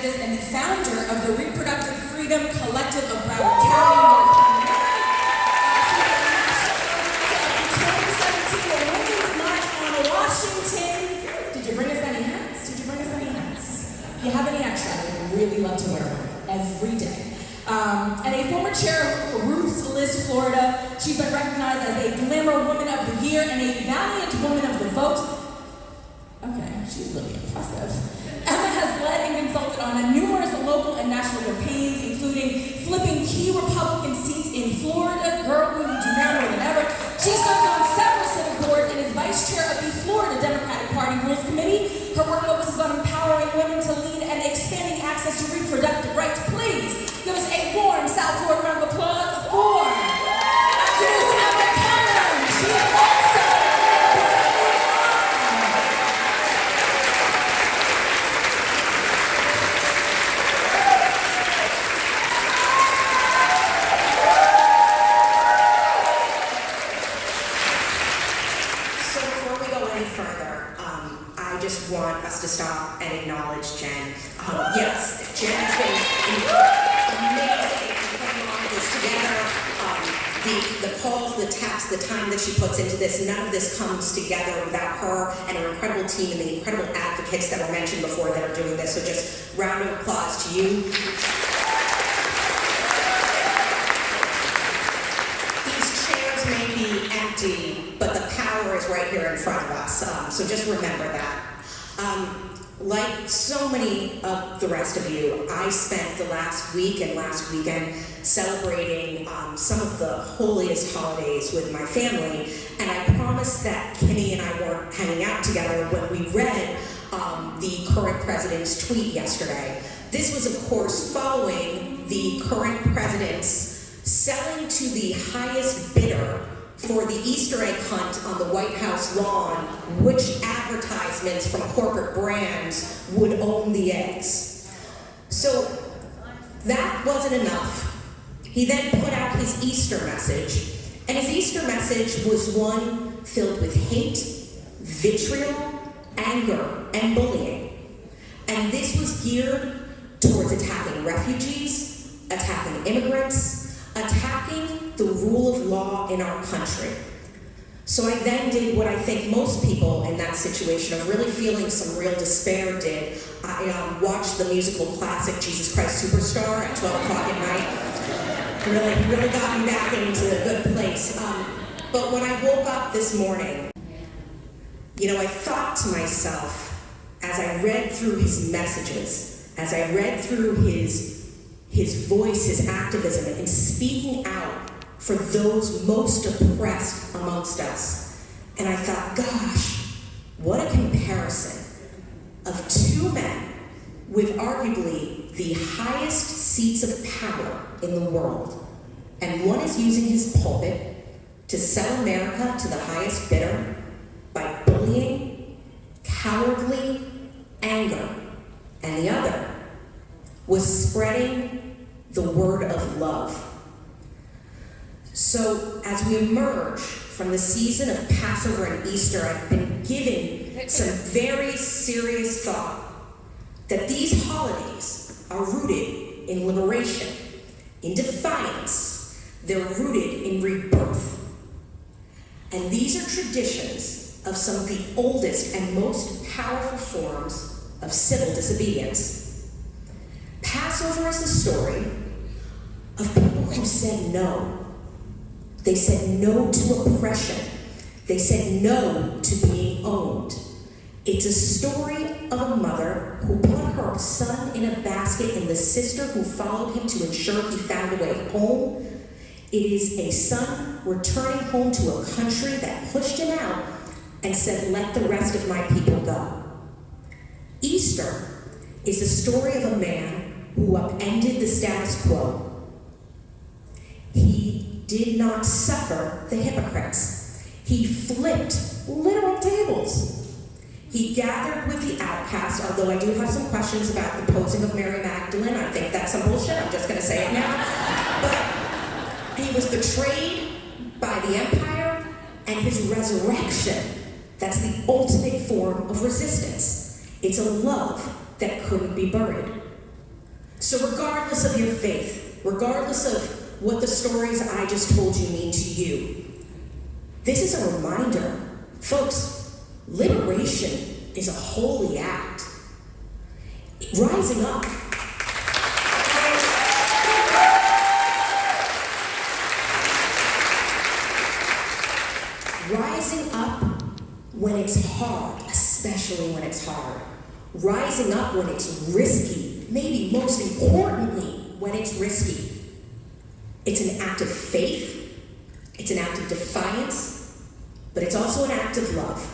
activist and the founder of the Reproductive Freedom Collective of Broward County, North Carolina. She was the Women's March on Washington. Did you bring us any hats? If you have any extra, I would really love to wear one every day. And a former chair of Ruth's List, Florida, she's been recognized as a Glamour Woman of the Year and a Valiant Woman of the Vote. Okay, she's really impressive. Emma has led and consulted on numerous local and national campaigns, including flipping key Republican seats in Florida. Girl, we need you now more than ever. She served on several civic boards and is vice chair of the Florida Democratic Party Rules Committee. Her work focuses on empowering women to lead and expanding access to reproductive rights. Please give us a warm South Florida round of applause for activist Emma Collum. She is also I just want us to stop and acknowledge Jen. Yes, Jen has been amazing in putting all of this together. The calls, the texts, the time that she puts into this, none of this comes together without her and her incredible team and the incredible advocates that were mentioned before that are doing this. So just round of applause to you. These chairs may be empty, but the power is right here in front of us. So just remember that. Like so many of the rest of you, I spent the last week and last weekend celebrating some of the holiest holidays with my family, and I promised that Kimmy and I weren't hanging out together when we read the current president's tweet yesterday. This was, of course, following the current president's selling to the highest bidder for the Easter egg hunt on the White House lawn, which advertisements from corporate brands would own the eggs. So that wasn't enough. He then put out his Easter message, and his Easter message was one filled with hate, vitriol, anger, and bullying. And this was geared towards attacking refugees, attacking immigrants, attacking the rule of law in our country. So I then did what I think most people in that situation of really feeling some real despair did. I watched the musical classic Jesus Christ Superstar at 12 o'clock at night. Really got me back into a good place. But when I woke up this morning, I thought to myself, as I read through his messages, as I read through his voice, his activism, and speaking out for those most oppressed amongst us. And I thought, gosh, what a comparison of two men with arguably the highest seats of power in the world. And one is using his pulpit to sell America to the highest bidder by bullying, cowardly anger. And the other was spreading the word of love. So as we emerge from the season of Passover and Easter, I've been giving some very serious thought that these holidays are rooted in liberation, in defiance. They're rooted in rebirth. And these are traditions of some of the oldest and most powerful forms of civil disobedience. Passover is the story of people who said no. They said no to oppression. They said no to being owned. It's a story of a mother who put her son in a basket and the sister who followed him to ensure he found a way home. It is a son returning home to a country that pushed him out and said, "Let the rest of my people go." Easter is the story of a man who upended the status quo. He did not suffer the hypocrites. He flipped literal tables. He gathered with the outcast, although I do have some questions about the posing of Mary Magdalene. I think that's some bullshit. I'm just going to say it now. But he was betrayed by the empire, and his resurrection, that's the ultimate form of resistance. It's a love that couldn't be buried. So regardless of your faith, regardless of what the stories I just told you mean to you, this is a reminder, folks, liberation is a holy act. Rising up. Rising up when it's hard, especially when it's hard. Rising up when it's risky, maybe most importantly, when it's risky. It's an act of faith, it's an act of defiance, but it's also an act of love.